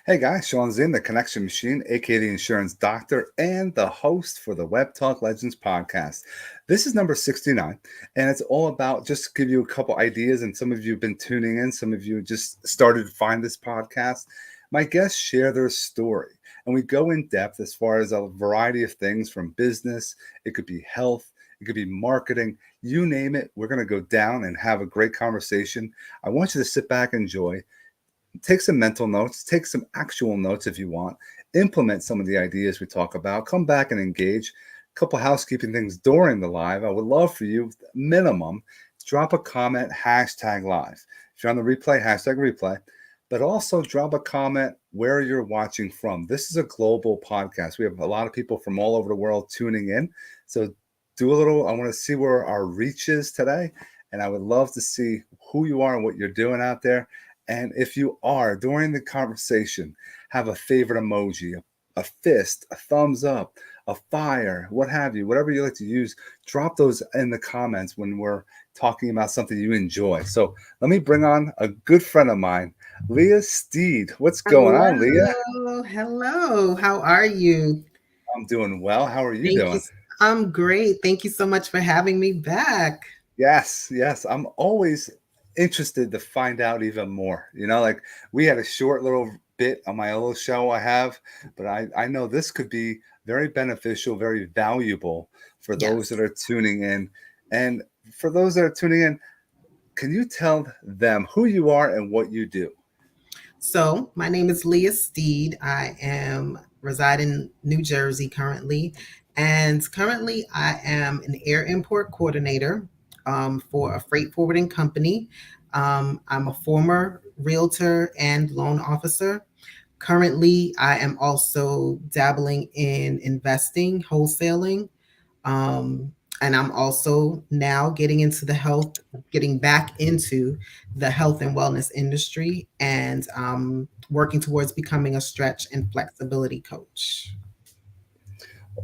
Hey guys, Shawn Ziem, the Connection Machine, aka the Insurance Doctor, and the host for the Webtalk Legends Podcast. This is number 69, and it's all about just to give you a couple ideas. And some of you have been tuning in, some of you just started to find this podcast. My guests share their story, and we go in depth as far as a variety of things from business, it could be health, it could be marketing, you name it. We're going to go down and have a great conversation. I want you to sit back and enjoy. Take some mental notes, take some actual notes if you want, implement some of the ideas we talk about, come back and engage. A couple housekeeping things during the live. I would love for you, minimum, drop a comment, hashtag live. If you're on the replay, hashtag replay, but also drop a comment where you're watching from. This is a global podcast. We have a lot of people from all over the world tuning in. So do a little, I want to see where our reach is today. And I would love to see who you are and what you're doing out there. And if you are, during the conversation, have a favorite emoji, a fist, a thumbs up, a fire, what have you, whatever you like to use, drop those in the comments when we're talking about something you enjoy. So let me bring on a good friend of mine, Lea Steed. What's going on, Lea? Hello. How are you? I'm doing well. How are you Thank you. doing? I'm great. Thank you so much for having me back. Yes. I'm always interested to find out even more. Like we had a short little bit on my little show I have, but I know this could be very beneficial, very valuable for those that Yes. are tuning in. And for those that are tuning in, can you tell them who you are and what you do? So, my name is Lea Steed. I am reside in New Jersey currently, and currently I am an air import coordinator for a freight forwarding company. I'm a former realtor and loan officer. Currently, I am also dabbling in investing, wholesaling. Um, and I'm also now getting back into the health and wellness industry and working towards becoming a stretch and flexibility coach.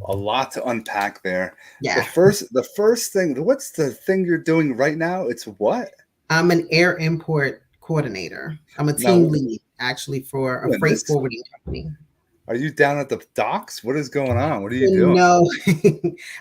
A lot to unpack there. The Yeah, first thing, what's the thing you're doing right now? It's what? I'm an air import coordinator. I'm a team Now, lead actually for a doing freight this? forwarding company. Are you down at the docks? What is going on? What are you doing? No,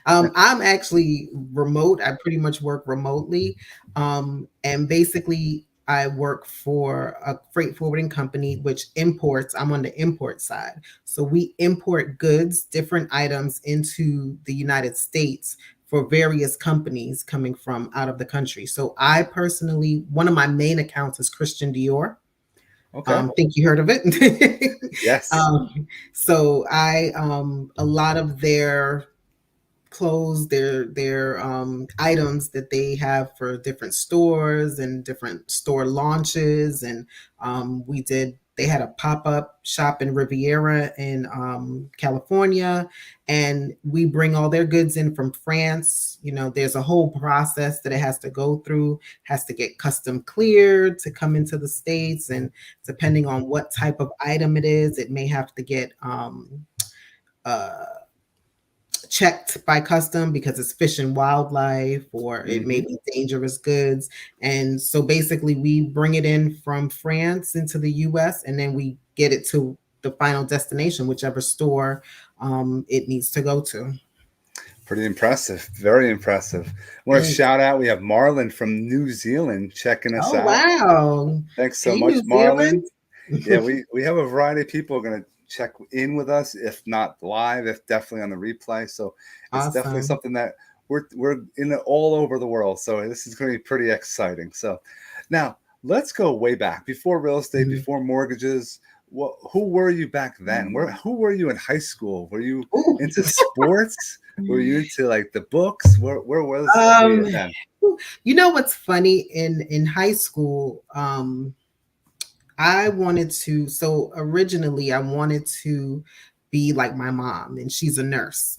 I'm actually remote. I pretty much work remotely. And basically, I work for a freight forwarding company which imports. I'm on the import side. So we import goods, different items into the United States for various companies coming from out of the country. So I personally, one of my main accounts is Christian Dior. Okay. Think you heard of it. Yes. So I a lot of their clothes, their items that they have for different stores and different store launches, and we did. They had a pop up shop in Riviera in California, and we bring all their goods in from France. You know, there's a whole process that it has to go through, has to get custom cleared to come into the States. And depending on what type of item it is, it may have to get uh, checked by custom because it's fish and wildlife or it may Hmm. be dangerous goods. And so basically, we bring it in from France into the US and then we get it to the final destination, whichever store it needs to go to. Pretty impressive. Very impressive. I want to Thanks. shout out. We have Marlon from New Zealand checking us Oh, out. wow. Thanks so Hey, much, New Marlon. Zealand. Yeah, we have a variety of people going to check in with us, if not live, if definitely on the replay. So it's definitely Awesome. something that we're in it all over the world. So this is going to be pretty exciting. So now let's go way back before real estate, Mhm. before mortgages. Who were you back then? Who were you in high school? Were you Ooh. into sports? Were you into like the books? Where was Leah Um, then? you know what's funny in high school? I wanted to, so originally I wanted to be like my mom, and she's a nurse.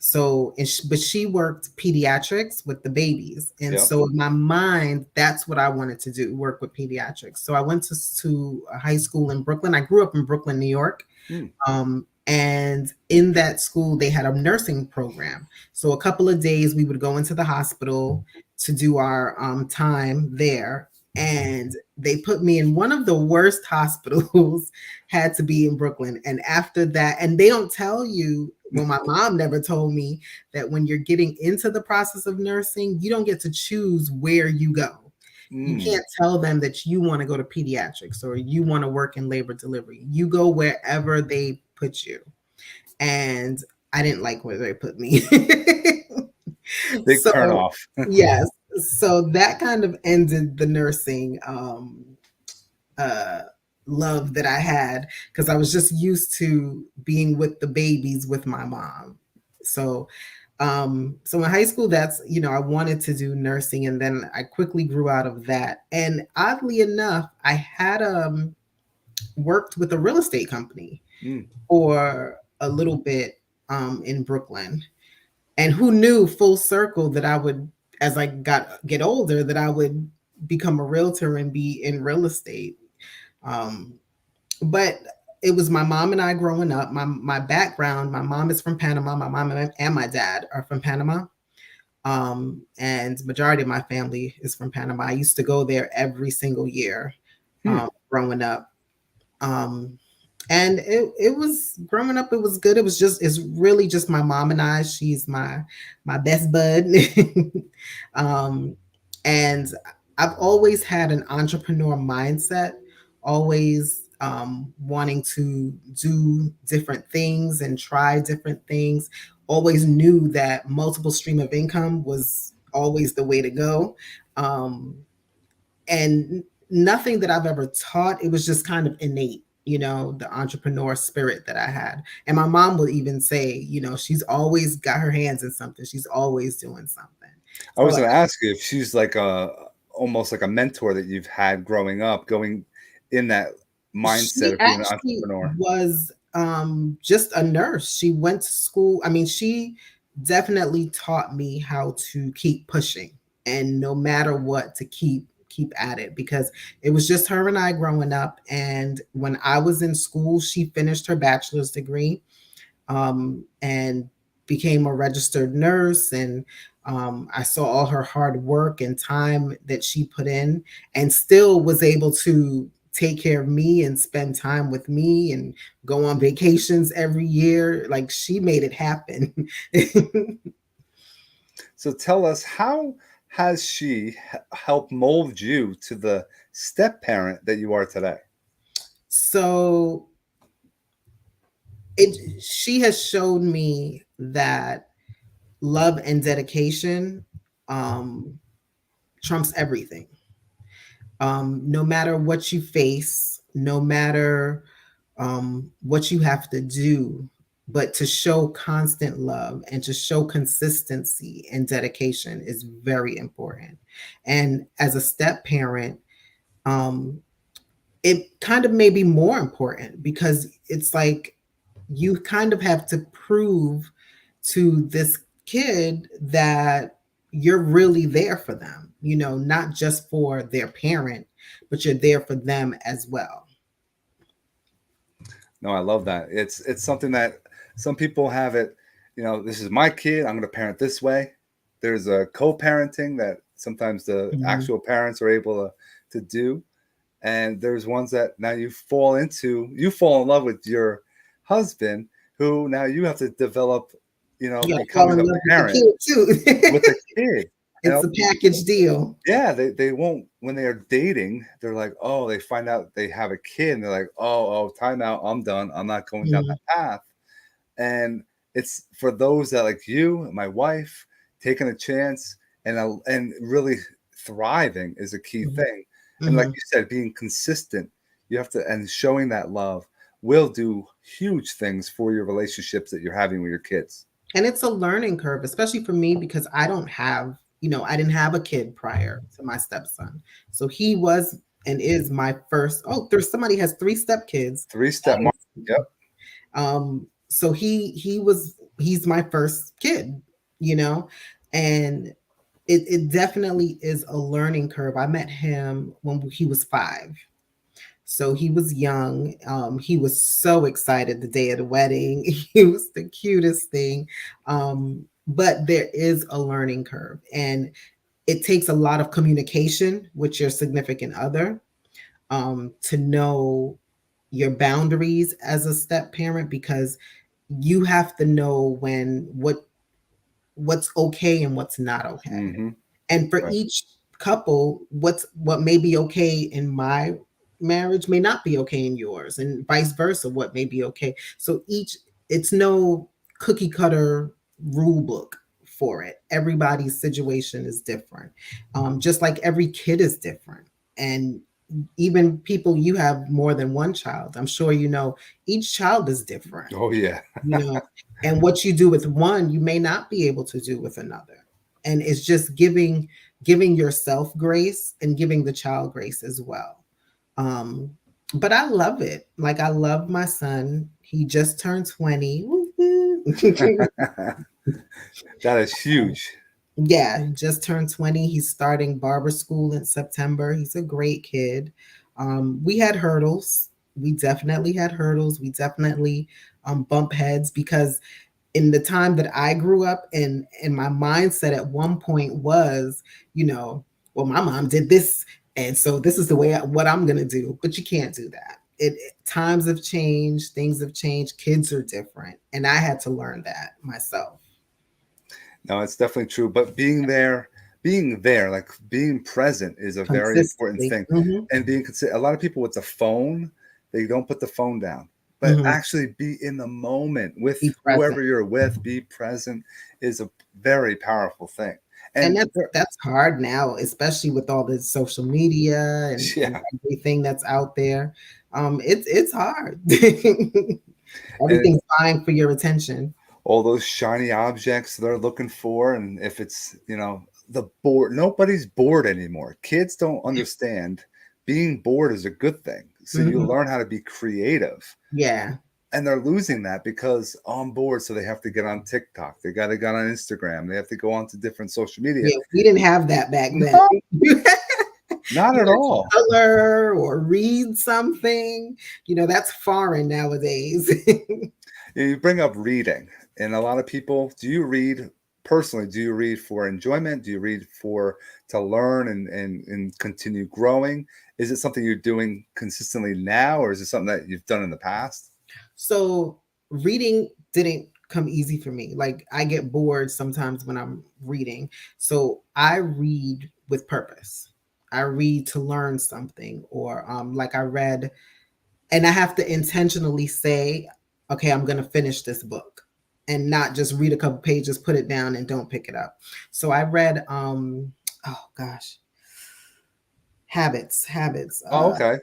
So, but she worked pediatrics with the babies. And Yep. so in my mind, that's what I wanted to do, work with pediatrics. So I went to a high school in Brooklyn. I grew up in Brooklyn, New York. Hmm. And in that school, they had a nursing program. So a couple of days we would go into the hospital to do our time there. and they put me in one of the worst hospitals had to be in Brooklyn. And after that, and they don't tell you, well, my mom never told me that when you're getting into the process of nursing, you don't get to choose where you go. You Mm. can't tell them that you want to go to pediatrics or you want to work in labor delivery. You go wherever they put you. And I didn't like where they put me. Big turn So, off. yes. So that kind of ended the nursing uh, love that I had because I was just used to being with the babies with my mom. So, so in high school, that's, I wanted to do nursing, and then I quickly grew out of that. And oddly enough, I had worked with a real estate company Mm. for a little bit in Brooklyn. And who knew full circle that I would, as I get older, that I would become a realtor and be in real estate. Um, but it was my mom and I growing up. My background, my mom is from Panama. My mom and my dad are from Panama. And majority of my family is from Panama. I used to go there every single year Hmm. growing up. Um, and it was growing up, it was good. It's really just my mom and I. She's my best bud. um and I've always had an entrepreneur mindset, always wanting to do different things and try different things. Always knew that multiple stream of income was always the way to go. And nothing that I've ever taught, it was just kind of innate, the entrepreneur spirit that I had. And my mom would even say, she's always got her hands in something, she's always doing something. I was So going to ask you if she's like almost like a mentor that you've had growing up, going in that mindset she of being an actually entrepreneur. was just a nurse. She went to school. I mean, she definitely taught me how to keep pushing, and no matter what, to keep at it, because it was just her and I growing up. And when I was in school, she finished her bachelor's degree and became a registered nurse. And I saw all her hard work and time that she put in, and still was able to take care of me and spend time with me and go on vacations every year. Like, she made it happen. So tell us, how has she helped mold you to the step parent that you are today? So she has showed me that love and dedication um, trumps everything. No matter what you face, no matter what you have to do, but to show constant love and to show consistency and dedication is very important. And as a step parent, um, it kind of may be more important, because it's like you kind of have to prove to this kid that you're really there for them, not just for their parent, but you're there for them as well. No, I love that. It's something that some people have it, this is my kid, I'm going to parent this way. There's a co-parenting that sometimes the Mhm. actual parents are able to do. And there's ones that now you fall in love with your husband, who now you have to develop, You gotta fall becoming in a love with the parent kid with a too. kid. And It's a package deal. yeah, they won't, when they are dating, they're like, oh, they find out they have a kid and they're like, oh, time out, I'm done. I'm not going down Mhm, that path. And it's for those that, like you, my wife, taking a chance and really thriving is a key mhm, thing. And like mhm. you said, being consistent, you have to, and showing that love will do huge things for your relationships that you're having with your kids. And it's a learning curve, especially for me, because I didn't have a kid prior to my stepson. So he was and is my first. Oh, there's somebody has three stepkids. Three step That mark. is, Yep. so he's my first kid, you know, and it definitely is a learning curve. I met him when he was 5. So he was young. He was so excited the day of the wedding. He was the cutest thing. But there is a learning curve. And it takes a lot of communication with your significant other, to know your boundaries as a step parent, because you have to know what's okay and what's not okay. Hmm. And for Right. each couple, what may be okay in my marriage may not be okay in yours, and vice versa. What may be okay. So it's no cookie cutter rule book for it. Everybody's situation is different, just like every kid is different. And even people, you have more than one child. I'm sure you know each child is different, Oh yeah. you know, and what you do with one, you may not be able to do with another. And it's just giving yourself grace and giving the child grace as well. Um, but I love it. Like, I love my son. He just turned 20. That is huge. Yeah, he just turned 20. He's starting barber school in September. He's a great kid. We had hurdles. We definitely had hurdles. We definitely bump heads, because in the time that I grew up, and my mindset at one point was, well, my mom did this, and so this is the way what I'm gonna do. But you can't do that. Times have changed, things have changed, kids are different, and I had to learn that myself. No, it's definitely true. But being there, like being present, is a very important Consistently. thing. Hmm. And a lot of people with the phone, they don't put the phone down. But Hmm. actually be in the moment with Be present. whoever you're with, be present is a very powerful thing. And And that's hard now, especially with all the social media and yeah, everything that's out there. It's hard. and Everything's vying for your attention. all those shiny objects they're looking for, and if it's the board, nobody's bored anymore. Kids don't understand being bored is a good thing, so you Mhm. learn how to be creative, Yeah. and they're losing that because on board, so they have to get on TikTok, they got to get on Instagram, they have to go on to different social media. Yeah, we didn't have that back then. No, not You at had to all. color or read something. That's foreign nowadays. You bring up reading, and a lot of people, do you read personally? Do you read for enjoyment? Do you read for to learn and continue growing? Is it something you're doing consistently now, or is it something that you've done in the past? So reading didn't come easy for me. Like, I get bored sometimes when I'm reading. So I read with purpose. I read to learn something, or like I read, and I have to intentionally say, okay, I'm going to finish this book, and not just read a couple pages, put it down, and don't pick it up. So I read, oh gosh, habits. Oh, okay.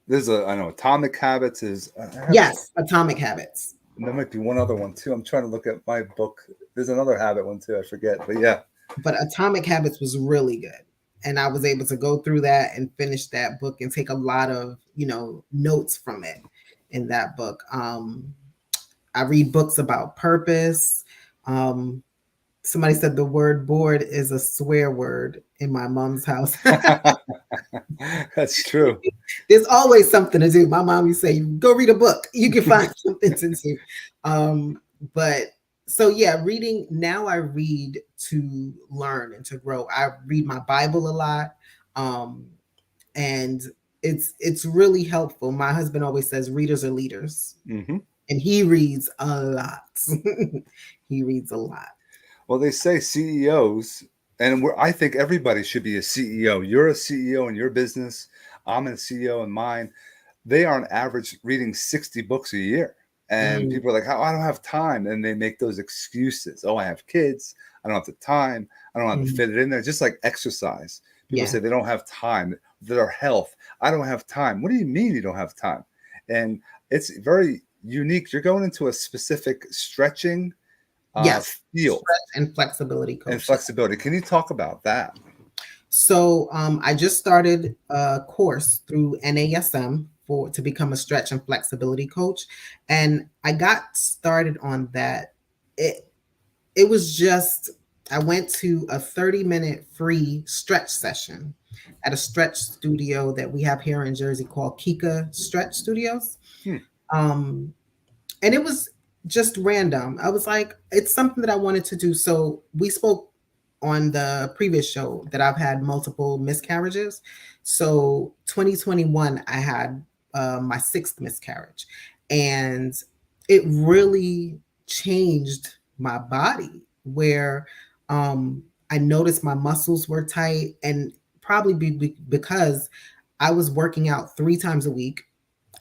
There's I know Atomic Habits is. I have. Yes, Atomic Habits. And there might be one other one too. I'm trying to look at my book. There's another habit one too. I forget, but yeah. But Atomic Habits was really good. And I was able to go through that and finish that book and take a lot of, notes from it in that book. I read books about purpose. Um, Somebody said the word bored is a swear word in my mom's house. That's true. There's always something to do. My mom used to say, go read a book. You can find something to do. Um, but so yeah, reading now, I read to learn and to grow. I read my Bible a lot. Um, and it's really helpful. My husband always says readers are leaders. Hmm. And he reads a lot. He reads a lot. Well, they say CEOs, and I think everybody should be a CEO. You're a CEO in your business. I'm a CEO in mine. They are on average reading 60 books a year. And Mm, people are like, oh, I don't have time. And they make those excuses. Oh, I have kids. I don't have the time. I don't have to mhm. fit it in there. Just like exercise. People Yeah. say they don't have time. Their health. I don't have time. What do you mean you don't have time? And it's very unique. You're going into a specific stretching Yes. field Stretch and flexibility and coach. flexibility. Can you talk about that? So I just started a course through NASM to become a stretch and flexibility coach, and I got started on that. It was just, I went to a 30-minute free stretch session at a stretch studio that we have here in Jersey called Kika Stretch Studios. Hmm. Um, and it was just random. I was like, it's something that I wanted to do. So we spoke on the previous show that I've had multiple miscarriages. So 2021, I had my sixth miscarriage, and it really changed my body. Where I noticed my muscles were tight, and probably because I was working out 3 times a week.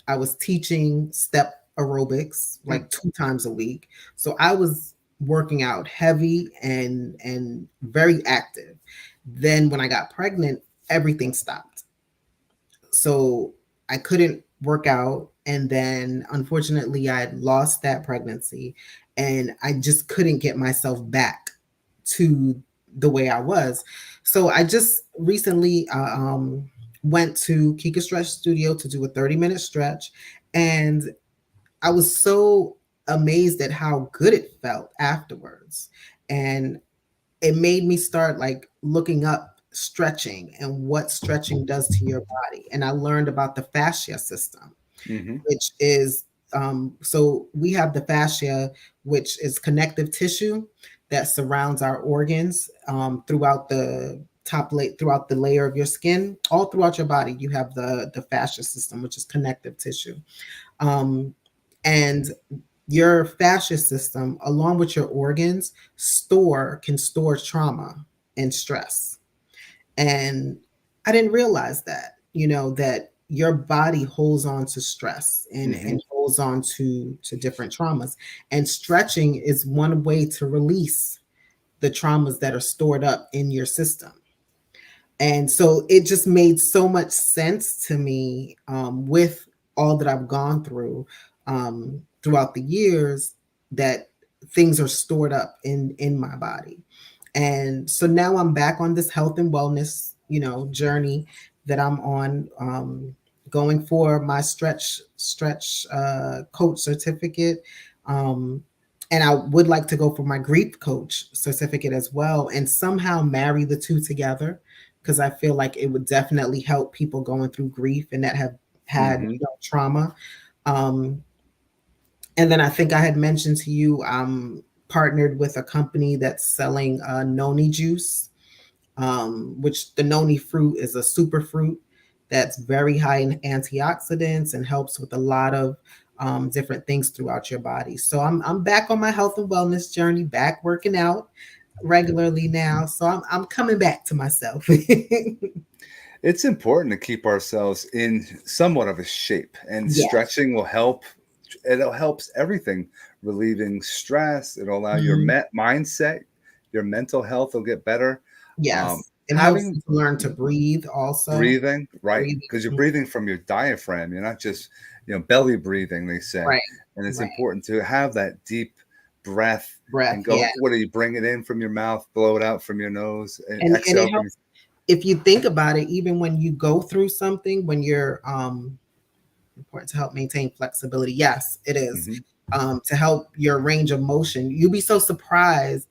I was teaching step aerobics Hmm. like 2 times a week. So I was working out heavy and very active. Then when I got pregnant, everything stopped. So I couldn't work out, and then unfortunately I had lost that pregnancy, and I just couldn't get myself back to the way I was. So I just recently went to Kika Stretch Studio to do a 30-minute stretch, and I was so amazed at how good it felt afterwards. And it made me start like looking up stretching and what stretching does to your body. And I learned about the fascia system, Hmm. which is so we have the fascia, which is connective tissue that surrounds our organs throughout the throughout the layer of your skin, all throughout your body. You have the fascia system, which is connective tissue, um, and your fascia system, along with your organs, can store trauma and stress. And I didn't realize that, that your body holds on to stress Hmm. and holds on to different traumas. And stretching is one way to release the traumas that are stored up in your system. And so it just made so much sense to me, with all that I've gone through throughout the years, that things are stored up in my body. And so now I'm back on this health and wellness, journey that I'm on, going for my stretch coach certificate. Um, and I would like to go for my grief coach certificate as well, and somehow marry the two together, because I feel like it would definitely help people going through grief and that have had Hmm. trauma. Um, and then I think I had mentioned to you, I'm partnered with a company that's selling noni juice, which the noni fruit is a super fruit that's very high in antioxidants and helps with a lot of different things throughout your body. So I'm back on my health and wellness journey, back working out regularly now. So I'm coming back to myself. It's important to keep ourselves in somewhat of a shape, and Yes. stretching will help. It helps everything, relieving stress. It'll allow your Mhm. mindset, your mental health will get better. Um, Yes. It helps having you to learn to breathe also. breathing, right? Breathing. Because you're breathing from your diaphragm. You're not just, belly breathing, they say. Right. And it's Right. important to have that deep breath Breath. and go, Yeah. what do you bring it in from your mouth, blow it out from your nose, and And exhale it from helps if you think about it, even when you go through something, when you're important to help maintain flexibility. Yes, it is. Mhm. To help your range of motion. You'd be so surprised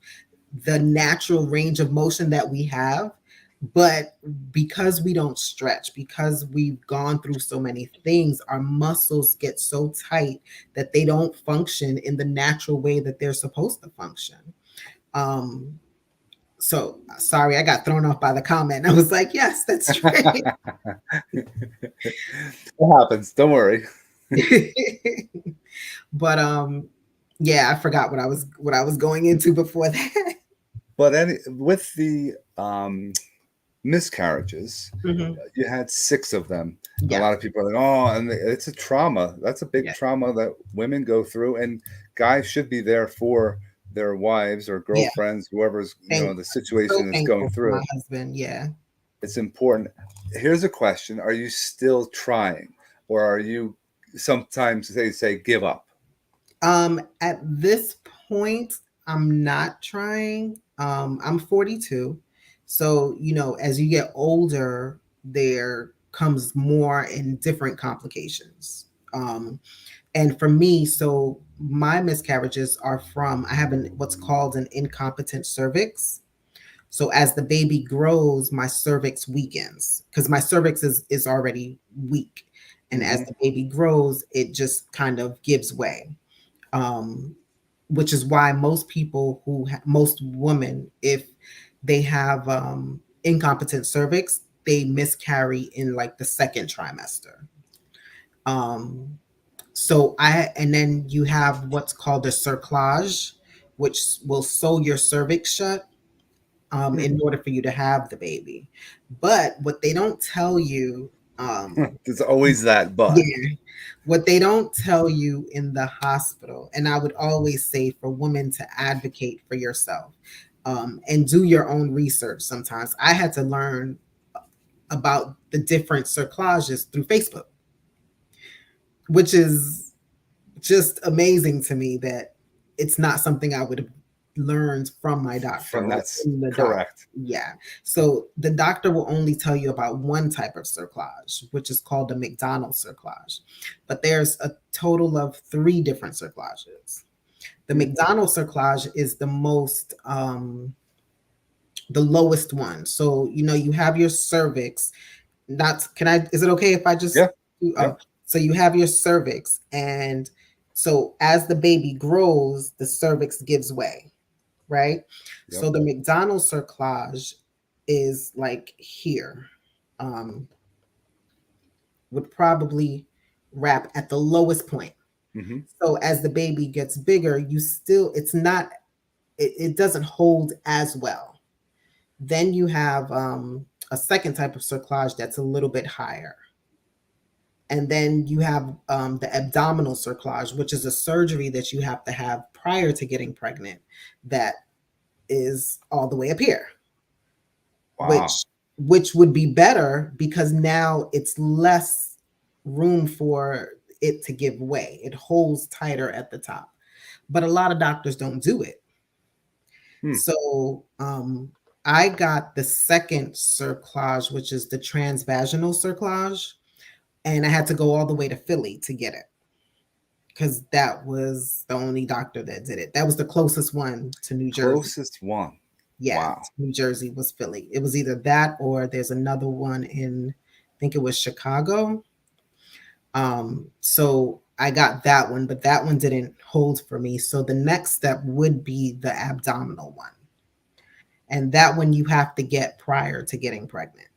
the natural range of motion that we have. But because we don't stretch, because we've gone through so many things, our muscles get so tight that they don't function in the natural way that they're supposed to function. Um, so sorry, I got thrown off by the comment. I was like, yes, that's right. It happens. Don't worry. But yeah, I forgot what I was going into before that. But with the miscarriages, Hmm. you had 6 of them. A Yeah, lot of people are like, oh, and it's a trauma. That's a big yeah. trauma that women go through, and guys should be there for their wives or Yeah. girlfriends, whoever's, Thank the So situation is going thankful for my through. husband. Yeah. It's important. Here's a question: are you still trying, or are you sometimes they say give up? At this point, I'm not trying. I'm 42. So, as you get older, there comes more and different complications. And for me, so my miscarriages are from, I have what's called an incompetent cervix. So as the baby grows, my cervix weakens because my cervix is already weak. And as Hmm. the baby grows, it just kind of gives way. Um, which is why most people most women, if They have incompetent cervix. They miscarry in like the second trimester. Um, and then you have what's called a cerclage, which will sew your cervix shut Hmm. in order for you to have the baby. But what they don't tell you, um, There's always that but. yeah, what they don't tell you in the hospital, and I would always say for women to advocate for yourself and do your own research sometimes. I had to learn about the different cerclages through Facebook, which is just amazing to me that it's not something I would have learned from my doctor From or that's in the doc. correct. Yeah. So the doctor will only tell you about one type of cerclage, which is called the McDonald cerclage. But there's a total of three different cerclages. The Hmm. McDonald cerclage is the lowest one. So you have your cervix. Not can I? Is it okay if I just? Yeah. Oh, Yep. so you have your cervix, and so as the baby grows, the cervix gives way, right? Yep. So the McDonald cerclage is like here, um, would probably wrap at the lowest point. Hmm. So as the baby gets bigger, it's not, it doesn't hold as well. Then you have a second type of cerclage that's a little bit higher. And then you have the abdominal cerclage, which is a surgery that you have to have prior to getting pregnant, that is all the way up here, Wow. which would be better because now it's less room for it to give way. It holds tighter at the top. But a lot of doctors don't do it. Hmm. So I got the second cerclage, which is the transvaginal cerclage, and I had to go all the way to Philly to get it because that was the only doctor that did it. That was the closest one to New Jersey. Closest one. Yeah, Wow. New Jersey was Philly. It was either that or there's another one in, I think it was Chicago. So I got that one, but that one didn't hold for me. So the next step would be the abdominal one. And that one you have to get prior to getting pregnant.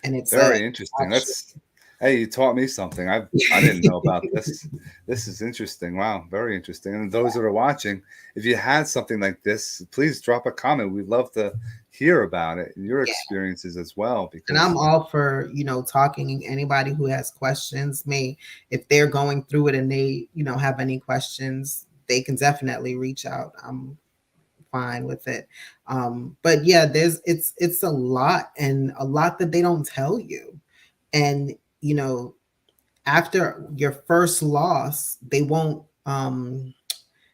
And it's a Very interesting. actual, That's hey, you taught me something. I didn't know about this. This is interesting. Wow, very interesting. And those that are watching, if you had something like this, please drop a comment. We'd love to hear about it and your yeah. experiences as well. And I'm Because all for, talking. Anybody who has questions may, if they're going through it and they, have any questions, they can definitely reach out. I'm fine with it. But yeah, it's a lot, and a lot that they don't tell you. And, after your first loss,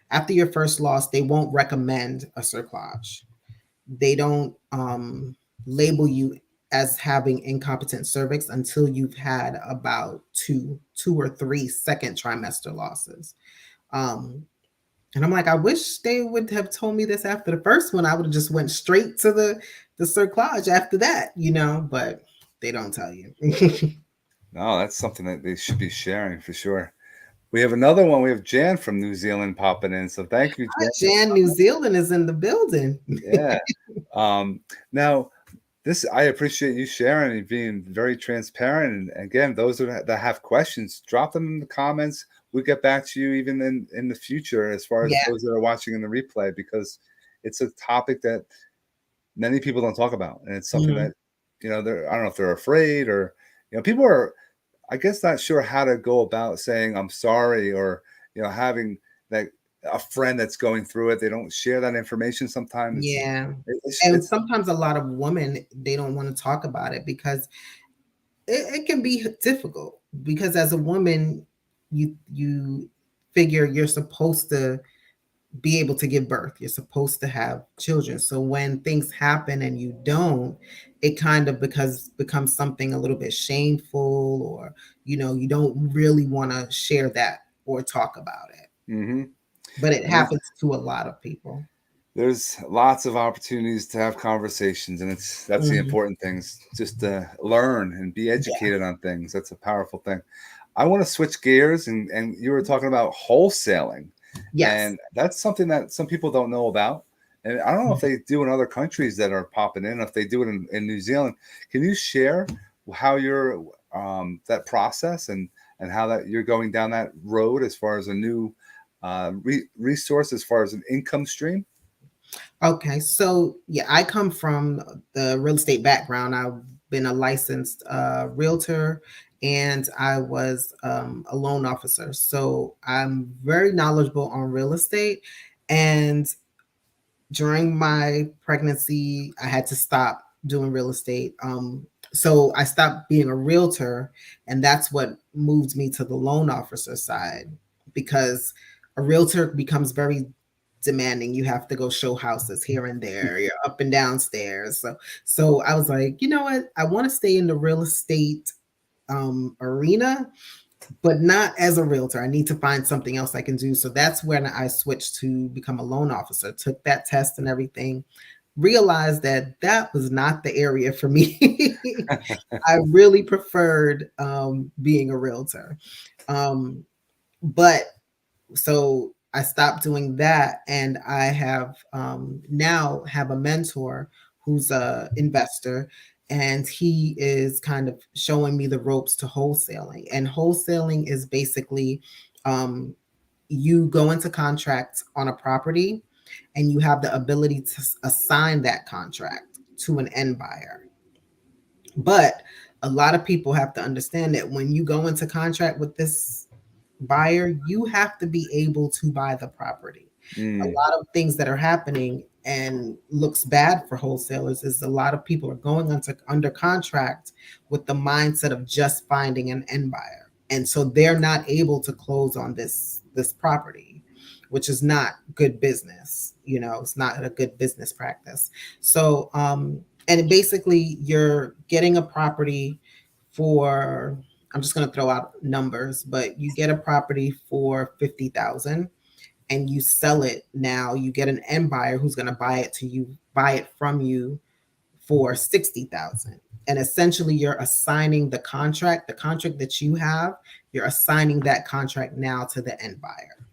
after your first loss, they won't recommend a cerclage. They don't label you as having incompetent cervix until you've had about two or three second trimester losses. Um, and I'm like, I wish they would have told me this after the first one. I would have just went straight to the cerclage after that, but they don't tell you. no, that's something that they should be sharing for sure. We have another one. We have Jan from New Zealand popping in. So thank you, Hi, Jan. Jan, New Zealand is in the building. Yeah. Now this I appreciate you sharing and being very transparent. And again, those that have questions, drop them in the comments. We'll get back to you even in the future as far as Yeah, those that are watching in the replay because it's a topic that many people don't talk about. And it's something mhm. that, I don't know if they're afraid or, people are, I guess, not sure how to go about saying I'm sorry or, having that a friend that's going through it. They don't share that information sometimes. Yeah. And It's sometimes a lot of women, they don't want to talk about it because it can be difficult, because as a woman, you figure you're supposed to be able to give birth, you're supposed to have children. So when things happen and you don't, it kind of becomes something a little bit shameful, or you don't really want to share that or talk about it. mm-hmm. But it And happens to a lot of people. there's lots of opportunities to have conversations, and that's the Mhm. important things. Just to learn and be Yeah. educated on things. That's a powerful thing. I want to switch gears, and you were talking about wholesaling, Yes. and that's something that some people don't know about. And I don't know if they do in other countries that are popping in. If they do it in New Zealand, can you share how you're that process and how that you're going down that road as far as a new resource, as far as an income stream? Okay, so yeah, I come from the real estate background. I've been a licensed realtor, and I was a loan officer. So I'm very knowledgeable on real estate. And during my pregnancy, I had to stop doing real estate. So I stopped being a realtor, and that's what moved me to the loan officer side, because a realtor becomes very demanding. You have to go show houses here and there. You're up and downstairs. So I was like, you know what? I want to stay in the real estate arena, but not as a realtor. I need to find something else I can do. So that's when I switched to become a loan officer, took that test and everything, realized that that was not the area for me. I really preferred being a realtor. Um, but so I stopped doing that, and I have now have a mentor who's a investor, and he is kind of showing me the ropes to wholesaling. And wholesaling is basically um, you go into contracts on a property, and you have the ability to assign that contract to an end buyer. But a lot of people have to understand that when you go into contract with this buyer, you have to be able to buy the property. A Mm. lot of things that are happening and looks bad for wholesalers is a lot of people are going under contract with the mindset of just finding an end buyer. And so they're not able to close on this property, which is not good business. You know, it's not a good business practice. So and basically you're getting a property for, I'm just going to throw out numbers, but you get a property for 50,000 and you sell it. Now you get an end buyer who's going to buy it from you for 60,000. And essentially you're assigning the contract that you have, you're assigning that contract now to the end buyer.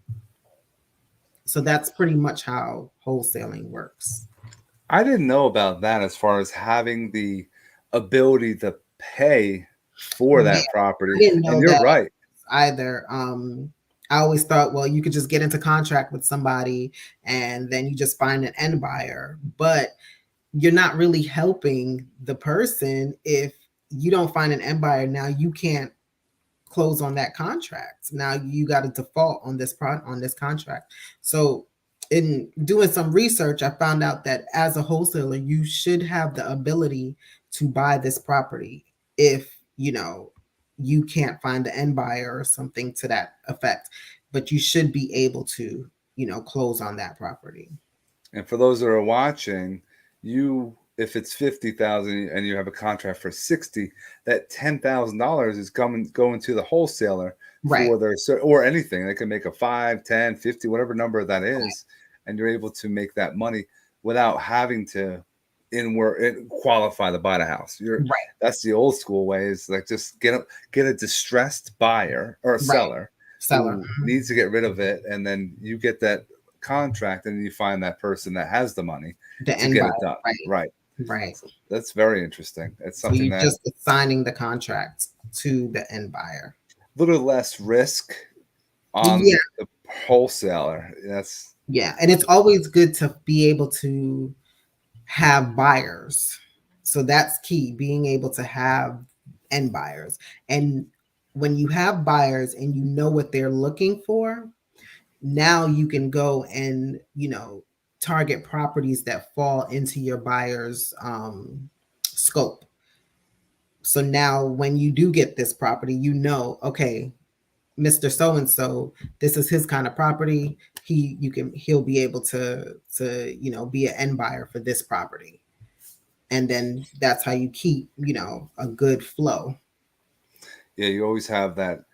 So that's pretty much how wholesaling works. I didn't know about that as far as having the ability to pay for Yeah, that property. I didn't And know you're that right. either. I always thought, well, you could just get into contract with somebody and then you just find an end buyer, but you're not really helping the person if you don't find an end buyer. Now you can't close on that contract. Now you got to default on this contract. So in doing some research, I found out that as a wholesaler, you should have the ability to buy this property if, you know, you can't find the end buyer or something to that effect, but you should be able to, you know, close on that property. And for those that are watching, you if it's 50,000 and you have a contract for 60, that $10,000 is going to the wholesaler Right. for their or anything. They can make a 5, 10, 50, whatever number that Right. is, and you're able to make that money without having to qualify to buy the house. Right. That's the old school way, is like just get a distressed buyer or a Right. seller Seller. who needs to get rid of it, and then you get that contract and you find that person that has the money The to end get buyer. it done. Right. Right. Right. So that's very interesting. It's So something you're that just assigning the contract to the end buyer. a little less risk Yeah, on the wholesaler. That's yeah. And it's always good to be able to have buyers. So that's key, being able to have end buyers. And when you have buyers and you know what they're looking for, now you can go and, you know, target properties that fall into your buyer's scope. So now when you do get this property, you know, okay, Mr. So and so, this is his kind of property. He'll be able to, you know, be an end buyer for this property. And then that's how you keep, you know, a good flow. yeah, you always have that.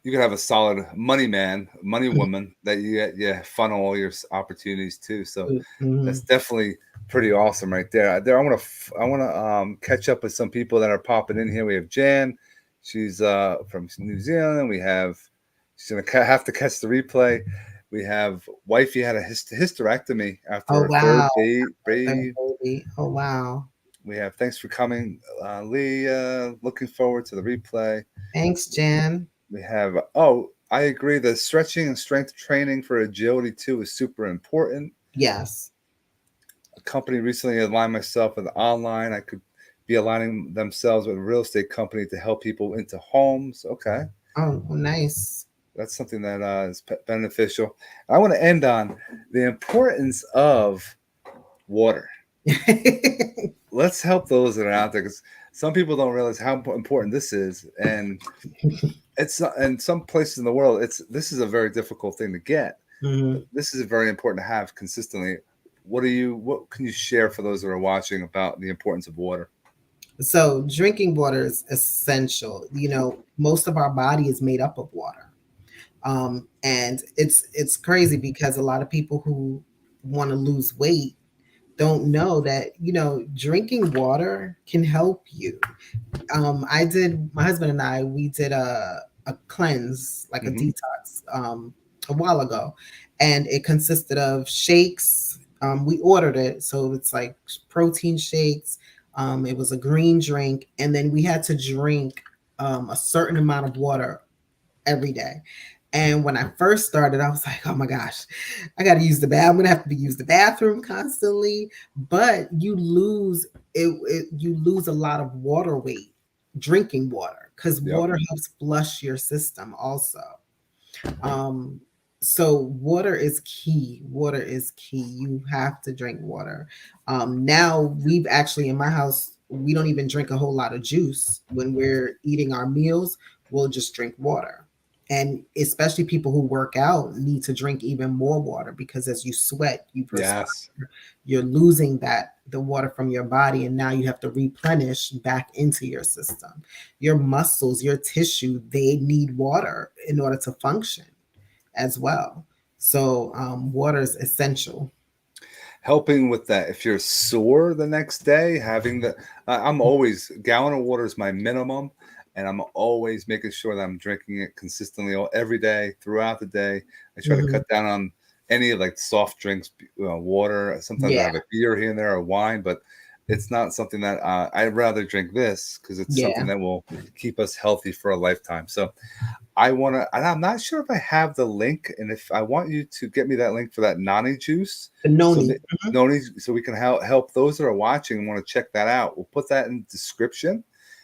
You can have a solid money man, money woman that you funnel all your opportunities to. So Mhm. that's definitely pretty awesome right there. I want to catch up with some people that are popping in here. We have Jan, she's from New Zealand. We have she's gonna have to catch the replay. We have wifey had a hysterectomy after Oh her third wow. Third baby. baby. Oh wow. We have thanks for coming, Leah. Looking forward to the replay. Thanks, Jen. We have, oh, I agree. The stretching and strength training for agility too is super important. Yes. A company recently aligned myself with online. I could be aligning themselves with a real estate company to help people into homes. Okay. Oh, nice. That's something that is beneficial. I want to end on the importance of water. Let's help those that are out there, because some people don't realize how important this is, and it's not, in some places in the world, this is a very difficult thing to get. Mhm. This is very important to have consistently. What can you share for those that are watching about the importance of water? So, drinking water is essential. Most of our body is made up of water. And it's crazy because a lot of people who want to lose weight don't know that drinking water can help you. My husband and I, we did a cleanse, like a Hmm. detox, a while ago, and it consisted of shakes. We ordered it, so it's like protein shakes. It was a green drink, and then we had to drink a certain amount of water every day. And when I first started, I was like, oh my gosh, I got to use the bath. I'm going to have to use the bathroom constantly. But you lose a lot of water weight drinking water, because Yep. water helps flush your system also. Um, so water is key. Water is key. You have to drink water. Now we've actually, in my house, we don't even drink a whole lot of juice when we're eating our meals. We'll just drink water. And especially people who work out need to drink even more water, because as you sweat, you perspire, Yes. you're losing the water from your body, and now you have to replenish back into your system. Your muscles, your tissue, they need water in order to function as well. So water is essential. Helping with that. If you're sore the next day, having I'm always, gallon of water is my minimum, and I'm always making sure that I'm drinking it consistently every day throughout the day. I try to Mhm. cut down on any like soft drinks, water. Sometimes I Yeah, have a beer here and there or wine, but it's not something that I'd rather drink this, because it's something yeah. that will keep us healthy for a lifetime. So I want to, and I'm not sure if I have the link, and if I want you to get me that link for that noni juice, The so noni. Mhm. noni, so we can help those that are watching and want to check that out. We'll put that in the description,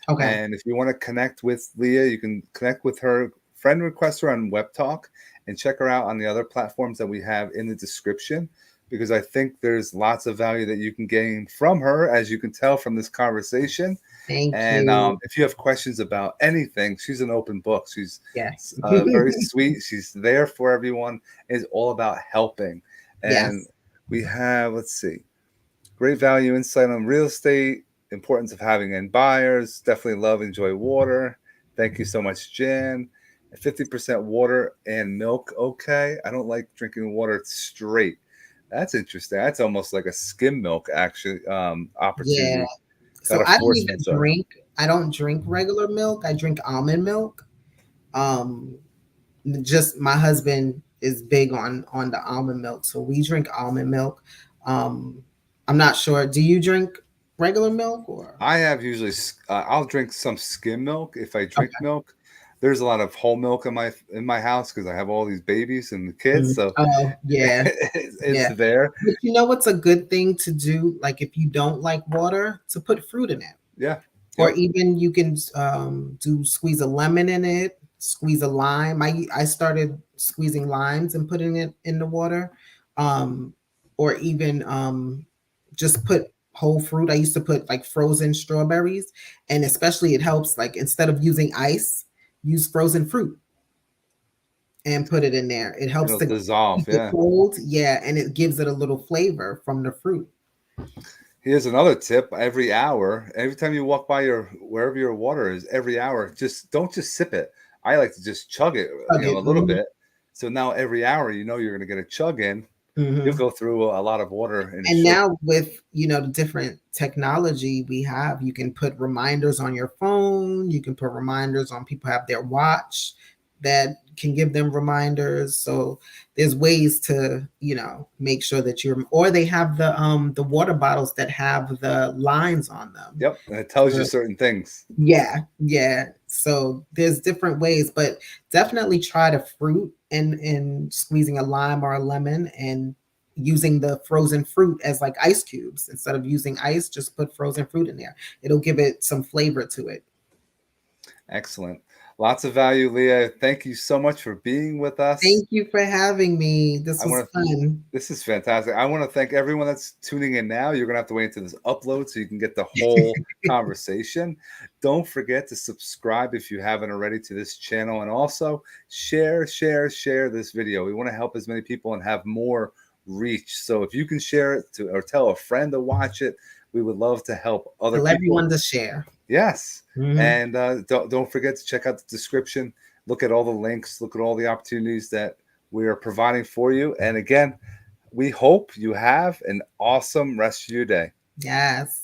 Okay. and if you want to connect with Leah, you can connect with her, friend request her on WebTalk, and check her out on the other platforms that we have in the description, because I think there's lots of value that you can gain from her, as you can tell from this conversation. Thank And you. if you have questions about anything, she's an open book. She's Yes. very sweet. She's there for everyone. It's all about helping. And Yes. we have, let's see, great value insight on real estate, importance of having in buyers. Definitely love, enjoy water. Thank you so much, Jan. 50% water and milk. Okay. I don't like drinking water straight. That's interesting. That's almost like a skim milk, actually, Yeah. opportunity. Got So to force myself. I don't drink regular milk. I drink almond milk. Um, just my husband is big on the almond milk, so we drink almond milk. Um, I'm not sure. Do you drink regular milk or? I have usually, I'll drink some skim milk if I drink Okay. milk. There's a lot of whole milk in my house because I have all these babies and the kids, Mm. so Oh, yeah, it's yeah. there. But you know what's a good thing to do? Like if you don't like water, to put fruit in it. Yeah. Or Yep. even you can do squeeze a lemon in it, squeeze a lime. I started squeezing limes and putting it in the water, um, or even just put whole fruit. I used to put like frozen strawberries, and especially it helps. Like instead of using ice, use frozen fruit and put it in there. It helps It'll to dissolve. keep it Yeah. cold. Yeah, and it gives it a little flavor from the fruit. Here's another tip. Every hour, every time you walk by wherever your water is, every hour, just don't just sip it. I like to just chug it, Chug a it. little bit. So now every hour, you're going to get a chug in. You'll Mhm. go through a lot of water in a And short. now with the different technology we have, you can put reminders on your phone, you can put reminders on people have their watch, that can give them reminders. So there's ways to, make sure that or they have the water bottles that have the lines on them. Yep. And it tells you certain things. Yeah. So there's different ways, but definitely try to fruit and squeezing a lime or a lemon and using the frozen fruit as like ice cubes. Instead of using ice, just put frozen fruit in there. It'll give it some flavor to it. Excellent. Lots of value, Lea. Thank you so much for being with us. Thank you for having me. This was fun. This is fantastic. I want to thank everyone that's tuning in now. You're going to have to wait until this upload so you can get the whole conversation. Don't forget to subscribe if you haven't already to this channel, and also share this video. We want to help as many people and have more reach. So if you can share it or tell a friend to watch it, we would love to help other people. Everyone to share. Yes. And don't forget to check out the description. Look at all the links. Look at all the opportunities that we are providing for you. And again, we hope you have an awesome rest of your day. Yes.